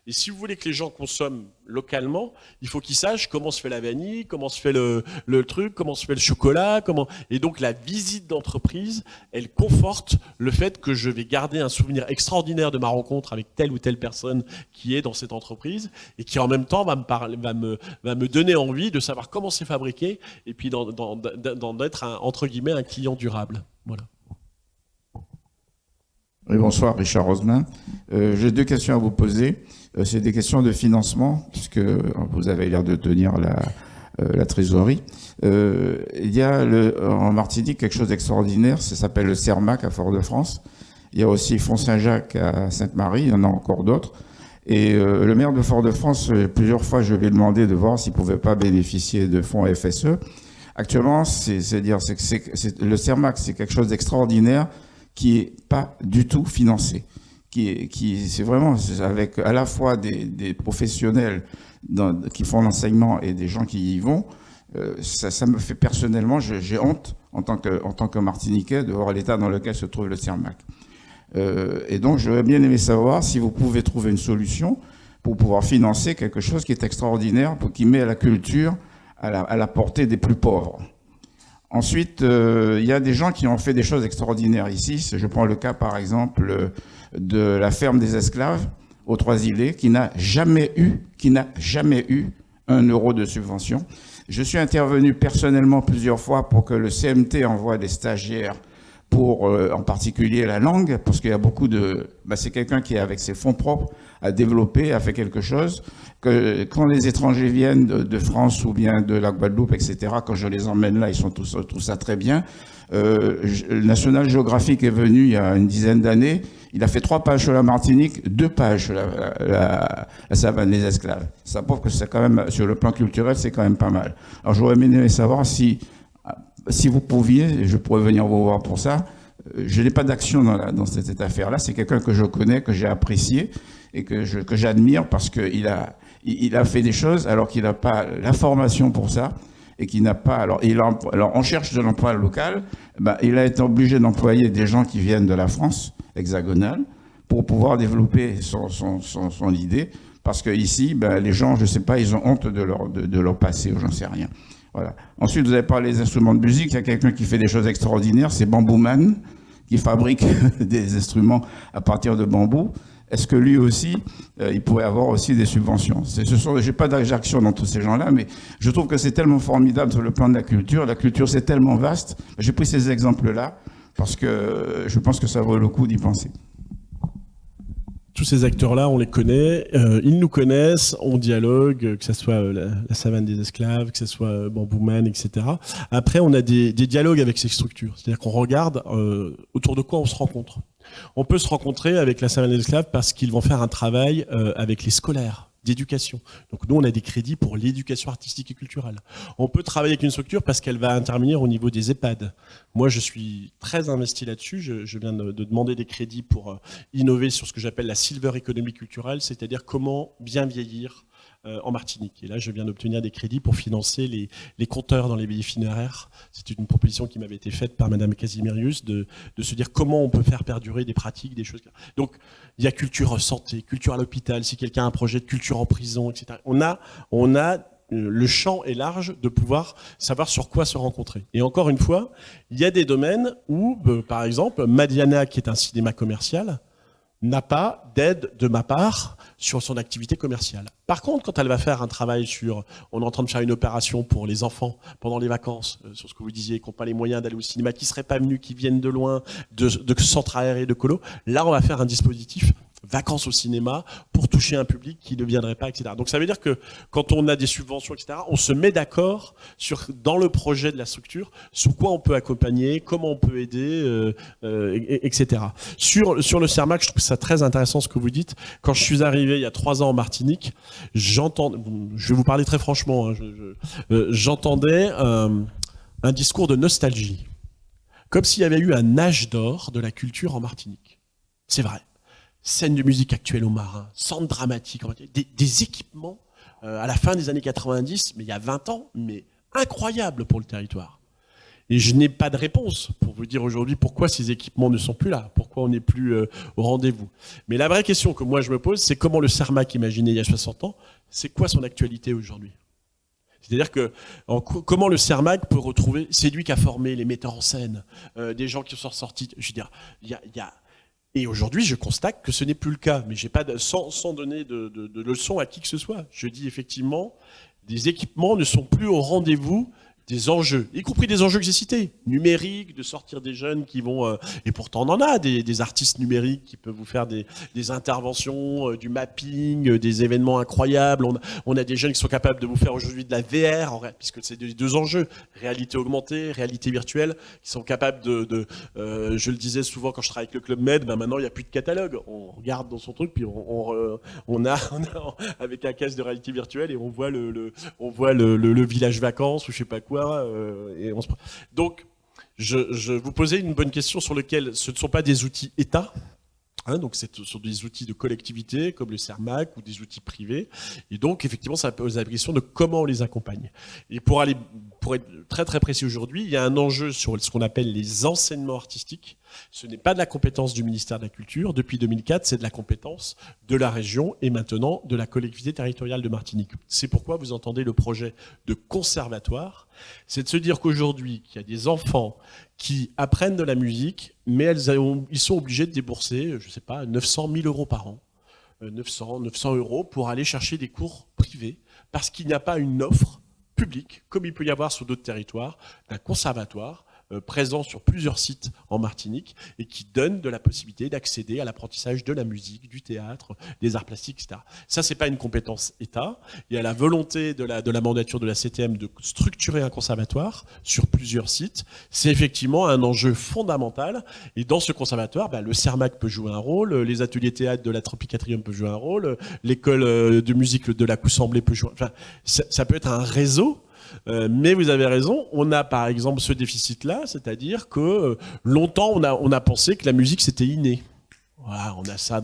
Et si vous voulez que les gens consomment localement, il faut qu'ils sachent comment se fait la vanille, comment se fait le truc, comment se fait le chocolat, Et donc la visite d'entreprise, elle conforte le fait que je vais garder un souvenir extraordinaire de ma rencontre avec telle ou telle personne qui est dans cette entreprise, et qui en même temps va me donner envie de savoir comment c'est fabriqué, et puis d'en être entre guillemets un client durable. Voilà. Oui, bonsoir, Richard Rosemin. J'ai 2 questions à vous poser. C'est des questions de financement, puisque vous avez l'air de tenir la trésorerie. Il y a en Martinique quelque chose d'extraordinaire, ça s'appelle le CERMAC à Fort-de-France. Il y a aussi Font Saint-Jacques à Sainte-Marie, il y en a encore d'autres. Et le maire de Fort-de-France, plusieurs fois, je lui ai demandé de voir s'il ne pouvait pas bénéficier de fonds FSE. Actuellement, le CERMAC, c'est quelque chose d'extraordinaire qui est pas du tout financé. C'est vraiment avec à la fois des professionnels qui font l'enseignement et des gens qui y vont. Ça me fait personnellement, j'ai honte en tant que Martiniquais de voir l'état dans lequel se trouve le CERMAC. Et donc j'aurais bien aimé savoir si vous pouvez trouver une solution pour pouvoir financer quelque chose qui est extraordinaire, qui met la culture à la portée des plus pauvres. Ensuite, il y a des gens qui ont fait des choses extraordinaires ici. Je prends le cas, par exemple, de la ferme des esclaves aux Trois-Îlets, qui n'a jamais eu 1 euro de subvention. Je suis intervenu personnellement plusieurs fois pour que le CMT envoie des stagiaires pour, en particulier, la langue, parce qu'il y a beaucoup c'est quelqu'un qui, avec ses fonds propres, a développé, a fait quelque chose. Que quand les étrangers viennent de France ou bien de la Guadeloupe, etc., quand je les emmène là, ils sont tous ça très bien. Le National Geographic est venu il y a une dizaine d'années. Il a fait 3 pages sur la Martinique, 2 pages sur la savane des esclaves. Ça prouve que c'est quand même, sur le plan culturel, c'est quand même pas mal. Alors j'aurais aimé savoir si vous pouviez, je pourrais venir vous voir pour ça. Je n'ai pas d'action dans cette affaire-là. C'est quelqu'un que je connais, que j'ai apprécié et que j'admire parce qu'il a fait des choses alors qu'il n'a pas la formation pour ça et qu'il n'a pas. Alors on cherche de l'emploi local. Il a été obligé d'employer des gens qui viennent de la France hexagonale pour pouvoir développer son idée. Parce que ici, les gens, je ne sais pas, ils ont honte de leur passé ou j'en sais rien. Voilà. Ensuite, vous avez parlé des instruments de musique. Il y a quelqu'un qui fait des choses extraordinaires, c'est Bamboo Man, qui fabrique des instruments à partir de bambou. est-ce que lui aussi, il pourrait avoir aussi des subventions? J'ai pas d'action dans tous ces gens-là, mais je trouve que c'est tellement formidable sur le plan de la culture. La culture, c'est tellement vaste. J'ai pris ces exemples-là parce que je pense que ça vaut le coup d'y penser. Tous ces acteurs-là, on les connaît, ils nous connaissent, on dialogue, que ce soit la savane des esclaves, que ce soit Bambooman, etc. Après, on a des dialogues avec ces structures. C'est-à-dire qu'on regarde autour de quoi on se rencontre. On peut se rencontrer avec la savane des esclaves parce qu'ils vont faire un travail avec les scolaires d'éducation. Donc nous, on a des crédits pour l'éducation artistique et culturelle. On peut travailler avec une structure parce qu'elle va intervenir au niveau des EHPAD. Moi, je suis très investi là-dessus. Je viens de demander des crédits pour innover sur ce que j'appelle la silver economy culturelle, c'est-à-dire comment bien vieillir en Martinique. Et là, je viens d'obtenir des crédits pour financer les compteurs dans les baillis funéraires. C'est une proposition qui m'avait été faite par Madame Casimirius de se dire comment on peut faire perdurer des pratiques, des choses. Donc, il y a culture santé, culture à l'hôpital, si quelqu'un a un projet de culture en prison, etc. On a le champ est large de pouvoir savoir sur quoi se rencontrer. Et encore une fois, il y a des domaines où, par exemple, Madiana, qui est un cinéma commercial, n'a pas d'aide de ma part sur son activité commerciale. Par contre, quand elle va faire un travail on est en train de faire une opération pour les enfants pendant les vacances, sur ce que vous disiez, qui n'ont pas les moyens d'aller au cinéma, qui ne seraient pas venus, qui viennent de loin, de centres aérés, de colo, là on va faire un dispositif vacances au cinéma pour toucher un public qui ne viendrait pas, etc. Donc ça veut dire que quand on a des subventions, etc., on se met d'accord dans le projet de la structure sur quoi on peut accompagner, comment on peut aider, etc. Sur le CERMAC, je trouve ça très intéressant ce que vous dites. Quand je suis arrivé il y a 3 ans en Martinique, je vais vous parler très franchement, j'entendais un discours de nostalgie, comme s'il y avait eu un âge d'or de la culture en Martinique. C'est vrai. Scène de musique actuelle au Marin, centre dramatique, des équipements à la fin des années 90, mais il y a 20 ans, mais incroyables pour le territoire. Et je n'ai pas de réponse pour vous dire aujourd'hui pourquoi ces équipements ne sont plus là, pourquoi on n'est plus au rendez-vous. Mais la vraie question que moi je me pose, c'est comment le CERMAC imaginé il y a 60 ans, c'est quoi son actualité aujourd'hui? C'est-à-dire que comment le CERMAC peut retrouver, c'est lui qui a formé les metteurs en scène, des gens qui sont sortis, je veux dire, il y a et aujourd'hui, je constate que ce n'est plus le cas. Mais j'ai pas sans donner de leçons à qui que ce soit. Je dis effectivement, des équipements ne sont plus au rendez-vous des enjeux, y compris des enjeux que j'ai cités, numériques, de sortir des jeunes qui vont... et pourtant, on en a des artistes numériques qui peuvent vous faire des interventions, du mapping, des événements incroyables. On a des jeunes qui sont capables de vous faire aujourd'hui de la VR, puisque c'est les 2 enjeux, réalité augmentée, réalité virtuelle, qui sont capables je le disais souvent quand je travaille avec le Club Med, maintenant, il n'y a plus de catalogue. On regarde dans son truc, puis on a avec un casque de réalité virtuelle, et on voit le village vacances, ou je sais pas quoi. Donc, je vous posais une bonne question sur lequel ce ne sont pas des outils État, donc ce sont des outils de collectivité comme le CERMAC ou des outils privés. Et donc, effectivement, ça pose la question de comment on les accompagne. Et pour être très très précis aujourd'hui, il y a un enjeu sur ce qu'on appelle les enseignements artistiques. Ce n'est pas de la compétence du ministère de la Culture. Depuis 2004, c'est de la compétence de la région et maintenant de la collectivité territoriale de Martinique. C'est pourquoi vous entendez le projet de conservatoire. C'est de se dire qu'aujourd'hui, qu'il y a des enfants qui apprennent de la musique, mais ils sont obligés de débourser, je ne sais pas, 900 000 euros par an. 900 euros pour aller chercher des cours privés parce qu'il n'y a pas une offre publique, comme il peut y avoir sur d'autres territoires, d'un conservatoire présent sur plusieurs sites en Martinique et qui donne de la possibilité d'accéder à l'apprentissage de la musique, du théâtre, des arts plastiques, etc. Ça, c'est pas une compétence État. Il y a la volonté de la mandature de la CTM de structurer un conservatoire sur plusieurs sites. C'est effectivement un enjeu fondamental. Et dans ce conservatoire, le CERMAC peut jouer un rôle, les ateliers théâtre de la Tropicatrium peuvent jouer un rôle, l'école de musique de la Coussemblée peut jouer. Enfin, ça peut être un réseau. Mais vous avez raison, on a par exemple ce déficit-là, c'est-à-dire que longtemps on a pensé que la musique c'était inné. Voilà, on a ça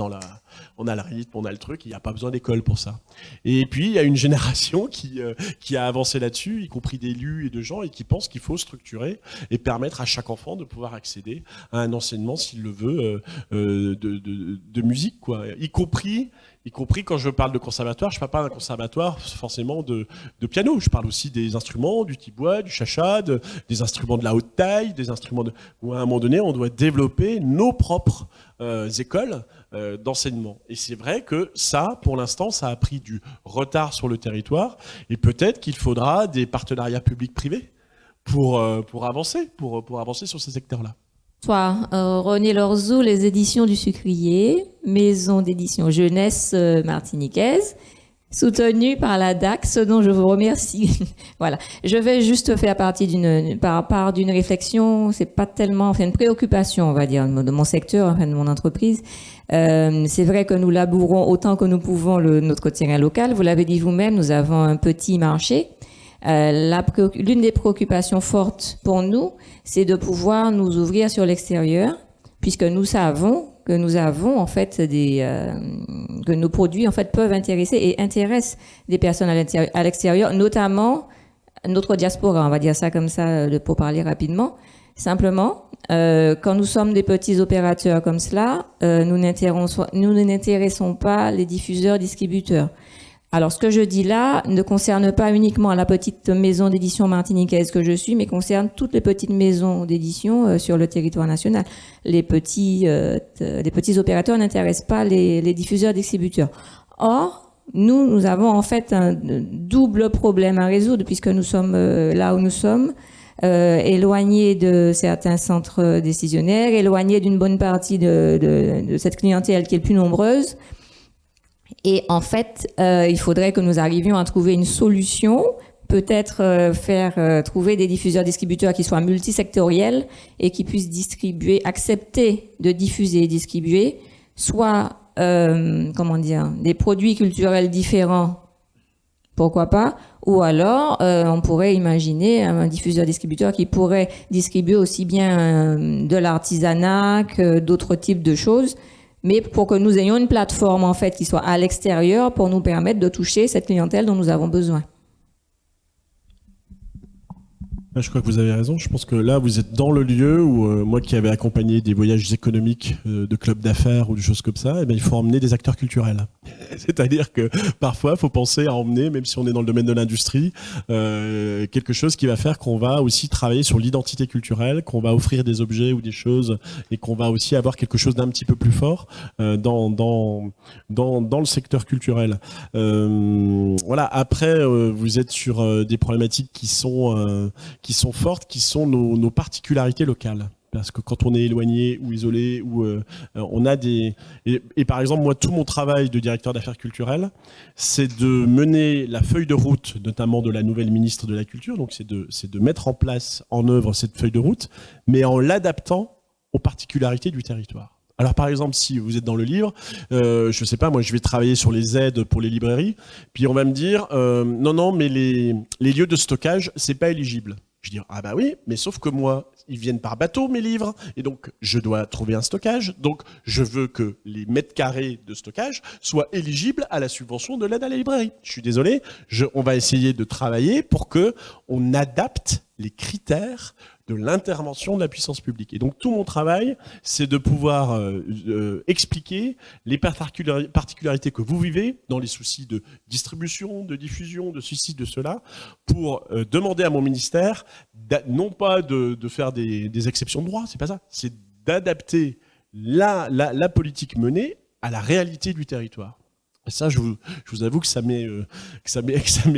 on a le rythme, on a le truc, il n'y a pas besoin d'école pour ça. Et puis il y a une génération qui a avancé là-dessus, y compris d'élus et de gens, et qui pense qu'il faut structurer et permettre à chaque enfant de pouvoir accéder à un enseignement, s'il le veut, de musique, quoi. Y compris quand je parle de conservatoire, je ne parle pas d'un conservatoire forcément de piano. Je parle aussi des instruments, du tibois, du chacha, des instruments de la haute taille, des instruments où à un moment donné, on doit développer nos propres écoles d'enseignement. Et c'est vrai que ça, pour l'instant, ça a pris du retard sur le territoire, et peut-être qu'il faudra des partenariats publics-privés pour avancer sur ces secteurs-là. Soit René Lorzou, les éditions du Sucrier, maison d'édition jeunesse martiniquaise, soutenue par la DAC, ce dont je vous remercie. Voilà. Je vais juste faire partie d'une réflexion, c'est pas tellement, enfin, une préoccupation, on va dire, de mon secteur, enfin, de mon entreprise. C'est vrai que nous labourons autant que nous pouvons notre terrain local. Vous l'avez dit vous-même, nous avons un petit marché. L'une des préoccupations fortes pour nous, c'est de pouvoir nous ouvrir sur l'extérieur, puisque nous savons que nous avons en fait que nos produits en fait peuvent intéresser et intéressent des personnes à l'extérieur, notamment notre diaspora, on va dire ça comme ça pour parler rapidement. Simplement, quand nous sommes des petits opérateurs comme cela, nous n'intéressons pas les diffuseurs, distributeurs. Alors, ce que je dis là ne concerne pas uniquement la petite maison d'édition martiniquaise que je suis, mais concerne toutes les petites maisons d'édition sur le territoire national. Les petits opérateurs n'intéressent pas les diffuseurs, distributeurs. Or, nous avons en fait un double problème à résoudre puisque nous sommes là où nous sommes, éloignés de certains centres décisionnaires, éloignés d'une bonne partie de cette clientèle qui est le plus nombreuse. Et en fait, il faudrait que nous arrivions à trouver une solution, peut-être trouver des diffuseurs-distributeurs qui soient multisectoriels et qui puissent accepter de diffuser et distribuer, soit des produits culturels différents, pourquoi pas, ou alors on pourrait imaginer un diffuseur-distributeur qui pourrait distribuer aussi bien de l'artisanat que d'autres types de choses, mais pour que nous ayons une plateforme en fait qui soit à l'extérieur pour nous permettre de toucher cette clientèle dont nous avons besoin. Je crois que vous avez raison. Je pense que là, vous êtes dans le lieu où moi qui avais accompagné des voyages économiques de clubs d'affaires ou des choses comme ça, il faut emmener des acteurs culturels. C'est-à-dire que parfois, il faut penser à emmener, même si on est dans le domaine de l'industrie, quelque chose qui va faire qu'on va aussi travailler sur l'identité culturelle, qu'on va offrir des objets ou des choses et qu'on va aussi avoir quelque chose d'un petit peu plus fort dans le secteur culturel. Voilà. Après, vous êtes sur des problématiques qui sont fortes, qui sont nos particularités locales. Parce que quand on est éloigné ou isolé, ou on a des... Et par exemple, moi, tout mon travail de directeur d'affaires culturelles, c'est de mener la feuille de route, notamment de la nouvelle ministre de la Culture, donc c'est de mettre en place, en œuvre cette feuille de route, mais en l'adaptant aux particularités du territoire. Alors par exemple, si vous êtes dans le livre, je sais pas, moi je vais travailler sur les aides pour les librairies, puis on va me dire non, mais les lieux de stockage, c'est pas éligible. Je dis ah bah oui, mais sauf que moi, ils viennent par bateau mes livres, et donc je dois trouver un stockage, donc je veux que les mètres carrés de stockage soient éligibles à la subvention de l'aide à la librairie. Je suis désolé, on va essayer de travailler pour que on adapte les critères de l'intervention de la puissance publique. Et donc tout mon travail, c'est de pouvoir expliquer les particularités que vous vivez dans les soucis de distribution, de diffusion, de ceci, de cela, pour demander à mon ministère, non pas de faire des exceptions de droit, c'est pas ça, c'est d'adapter la politique menée à la réalité du territoire. Et ça, je vous avoue que ça met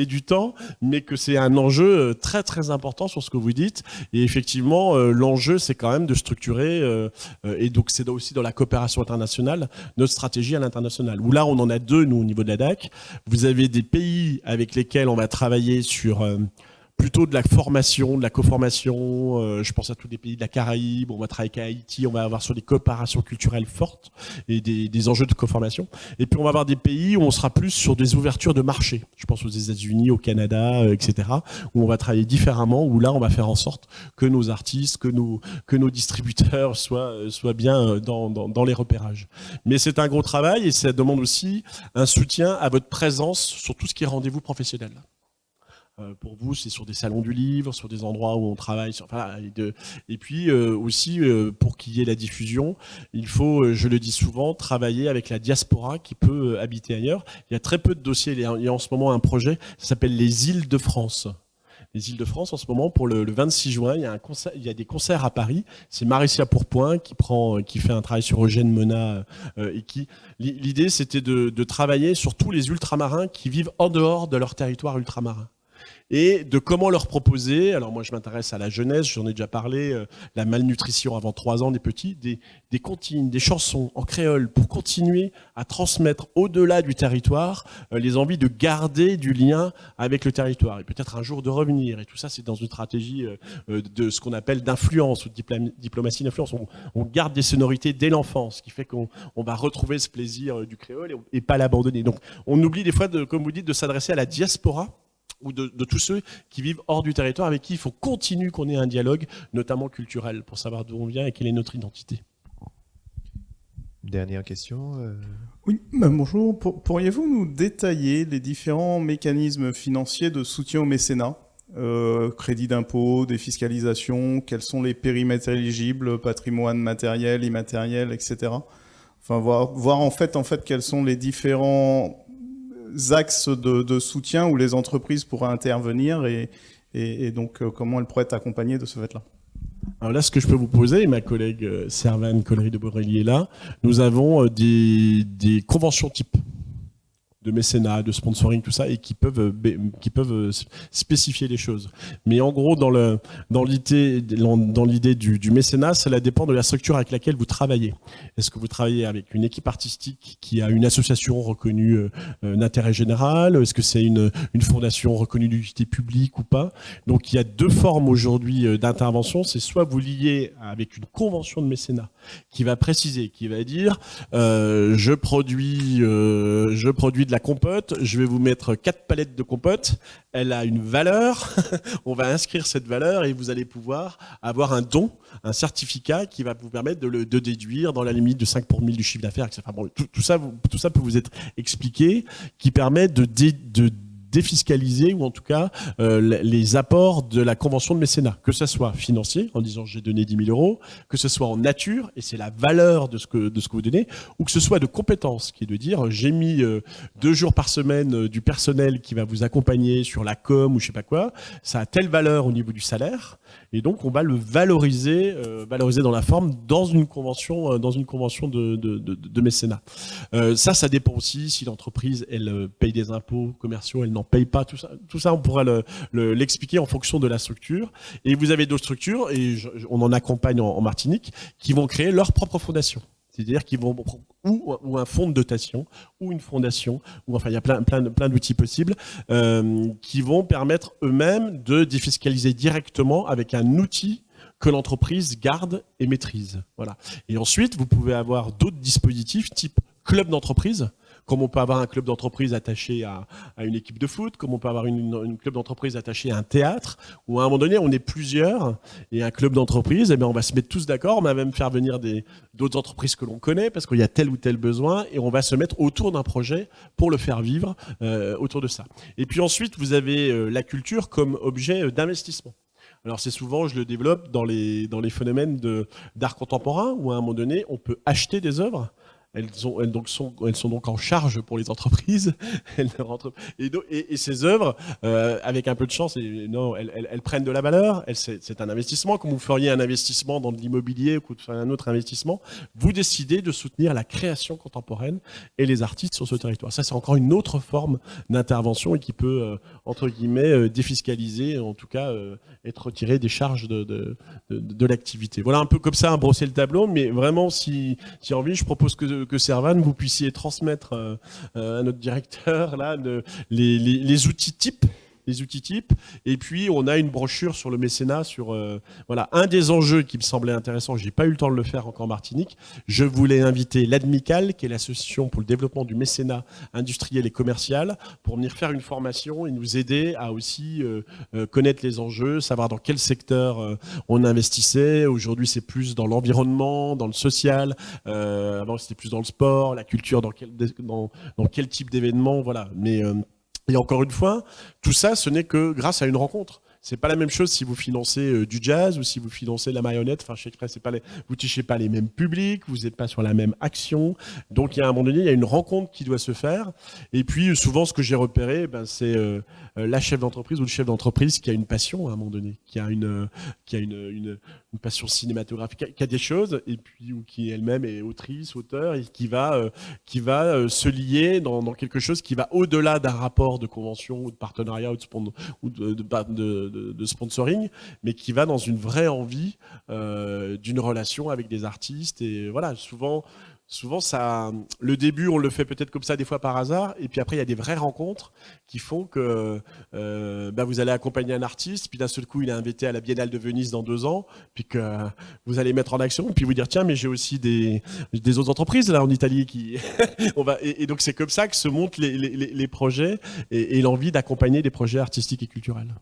du temps, mais que c'est un enjeu très très important sur ce que vous dites. Et effectivement, l'enjeu, c'est quand même de structurer, et donc c'est aussi dans la coopération internationale, notre stratégie à l'international. Où là, on en a deux, nous, au niveau de la DAC. Vous avez des pays avec lesquels on va travailler sur plutôt de la formation, de la co-formation. Je pense à tous les pays de la Caraïbe. On va travailler avec Haïti. On va avoir sur des coopérations culturelles fortes et des enjeux de co-formation. Et puis on va avoir des pays où on sera plus sur des ouvertures de marché. Je pense aux États-Unis, au Canada, etc. Où on va travailler différemment. Où là, on va faire en sorte que nos artistes, que nos distributeurs soient bien dans les repérages. Mais c'est un gros travail et ça demande aussi un soutien à votre présence sur tout ce qui est rendez-vous professionnel. Pour vous, c'est sur des salons du livre, sur des endroits où on travaille. Et puis aussi, pour qu'il y ait la diffusion, il faut, je le dis souvent, travailler avec la diaspora qui peut habiter ailleurs. Il y a très peu de dossiers. Il y a en ce moment un projet, ça s'appelle les Îles de France. les Îles-de-France en ce moment pour le 26 juin. Il y a des concerts à Paris. C'est Marissia Pourpoint qui fait un travail sur Eugène Menat et l'idée c'était de travailler sur tous les ultramarins qui vivent en dehors de leur territoire ultramarin. Et de comment leur proposer, alors moi je m'intéresse à la jeunesse, j'en ai déjà parlé, la malnutrition avant 3 ans des petits, des comptines, des chansons en créole pour continuer à transmettre au-delà du territoire les envies de garder du lien avec le territoire et peut-être un jour de revenir. Et tout ça c'est dans une stratégie de ce qu'on appelle d'influence ou de diplomatie d'influence. On garde des sonorités dès l'enfance, ce qui fait qu'on va retrouver ce plaisir du créole et pas l'abandonner. Donc on oublie des fois, comme vous dites, de s'adresser à la diaspora, ou de tous ceux qui vivent hors du territoire, avec qui il faut continuer qu'on ait un dialogue, notamment culturel, pour savoir d'où on vient et quelle est notre identité. Dernière question. Oui, bonjour. Pourriez-vous nous détailler les différents mécanismes financiers de soutien au mécénat, crédit d'impôt, défiscalisation, quels sont les périmètres éligibles, patrimoine matériel, immatériel, etc. Enfin, voir en fait quels sont les différents axes de soutien où les entreprises pourraient intervenir et donc comment elles pourraient être accompagnées de ce fait-là. Alors là, ce que je peux vous poser, et ma collègue Servane Collery de Borelli est là, nous avons des conventions type de mécénat, de sponsoring, tout ça, et qui peuvent spécifier les choses. Mais en gros, dans l'idée du mécénat, cela dépend de la structure avec laquelle vous travaillez. Est-ce que vous travaillez avec une équipe artistique qui a une association reconnue d'intérêt général? Est-ce que c'est une fondation reconnue d'utilité publique ou pas? Donc il y a 2 formes aujourd'hui d'intervention. C'est soit vous liez avec une convention de mécénat qui va préciser, qui va dire je produis de la compote, je vais vous mettre 4 palettes de compote, elle a une valeur, on va inscrire cette valeur et vous allez pouvoir avoir un don, un certificat qui va vous permettre de déduire dans la limite de 5 pour 1000 du chiffre d'affaires, etc. Bon, tout ça peut vous être expliqué, qui permet de défiscaliser ou en tout cas les apports de la convention de mécénat, que ce soit financier en disant j'ai donné 10 000 euros, que ce soit en nature et c'est la valeur de ce que vous donnez, ou que ce soit de compétences, qui est de dire j'ai mis 2 jours par semaine du personnel qui va vous accompagner sur la com ou je sais pas quoi, ça a telle valeur au niveau du salaire et donc on va le valoriser dans la forme dans une convention de mécénat. Ça dépend aussi si l'entreprise elle paye des impôts commerciaux, elle n'en paye pas, tout ça on pourra l'expliquer en fonction de la structure. Et vous avez d'autres structures, et on en accompagne en Martinique, qui vont créer leur propre fondation. C'est-à-dire qu'ils vont ou un fonds de dotation, ou une fondation, ou enfin il y a plein d'outils possibles qui vont permettre eux-mêmes de défiscaliser directement avec un outil que l'entreprise garde et maîtrise. Voilà. Et ensuite, vous pouvez avoir d'autres dispositifs type club d'entreprise, comme on peut avoir un club d'entreprise attaché à une équipe de foot, comme on peut avoir une club d'entreprise attaché à un théâtre, où à un moment donné, on est plusieurs, et un club d'entreprise, eh bien, on va se mettre tous d'accord, on va même faire venir d'autres entreprises que l'on connaît, parce qu'il y a tel ou tel besoin, et on va se mettre autour d'un projet pour le faire vivre autour de ça. Et puis ensuite, vous avez la culture comme objet d'investissement. Alors c'est souvent, je le développe dans les phénomènes d'art contemporain, où à un moment donné, on peut acheter des œuvres. Elles sont donc en charge pour les entreprises. Et ces œuvres, avec un peu de chance, elles prennent de la valeur. C'est un investissement, comme vous feriez un investissement dans de l'immobilier ou un autre investissement. Vous décidez de soutenir la création contemporaine et les artistes sur ce territoire. Ça, c'est encore une autre forme d'intervention et qui peut, entre guillemets, défiscaliser, en tout cas, être retiré des charges de l'activité. Voilà un peu comme ça, brosser le tableau. Mais vraiment, si envie, je propose que Servane, vous puissiez transmettre à notre directeur là, les outils types. Et puis on a une brochure sur le mécénat, sur voilà, un des enjeux qui me semblait intéressant. J'ai pas eu le temps de le faire encore en Martinique. Je voulais inviter l'ADMICAL, qui est l'association pour le développement du mécénat industriel et commercial, pour venir faire une formation et nous aider à aussi connaître les enjeux, savoir dans quel secteur on investissait. Aujourd'hui, c'est plus dans l'environnement, dans le social. Avant, c'était plus dans le sport, la culture, dans quel type d'événement, voilà. Mais et encore une fois, tout ça, ce n'est que grâce à une rencontre. C'est pas la même chose si vous financez du jazz ou si vous financez de la marionnette. Enfin, chez Express, vous touchez pas les mêmes publics, vous n'êtes pas sur la même action. Donc, il y a un moment donné, il y a une rencontre qui doit se faire. Et puis, souvent, ce que j'ai repéré, c'est la chef d'entreprise ou le chef d'entreprise qui a une passion à un moment donné, qui a une passion cinématographique, qui a des choses, et puis ou qui elle-même est autrice, auteur, et qui va se lier dans quelque chose qui va au-delà d'un rapport de convention ou de partenariat ou de sponsoring, mais qui va dans une vraie envie d'une relation avec des artistes. Et voilà, souvent ça, le début, on le fait peut-être comme ça des fois par hasard, et puis après il y a des vraies rencontres qui font que vous allez accompagner un artiste, puis d'un seul coup il est invité à la Biennale de Venise dans 2 ans, puis que vous allez mettre en action, puis vous dire tiens, mais j'ai aussi des autres entreprises là en Italie qui et donc c'est comme ça que se montent les projets et l'envie d'accompagner des projets artistiques et culturels.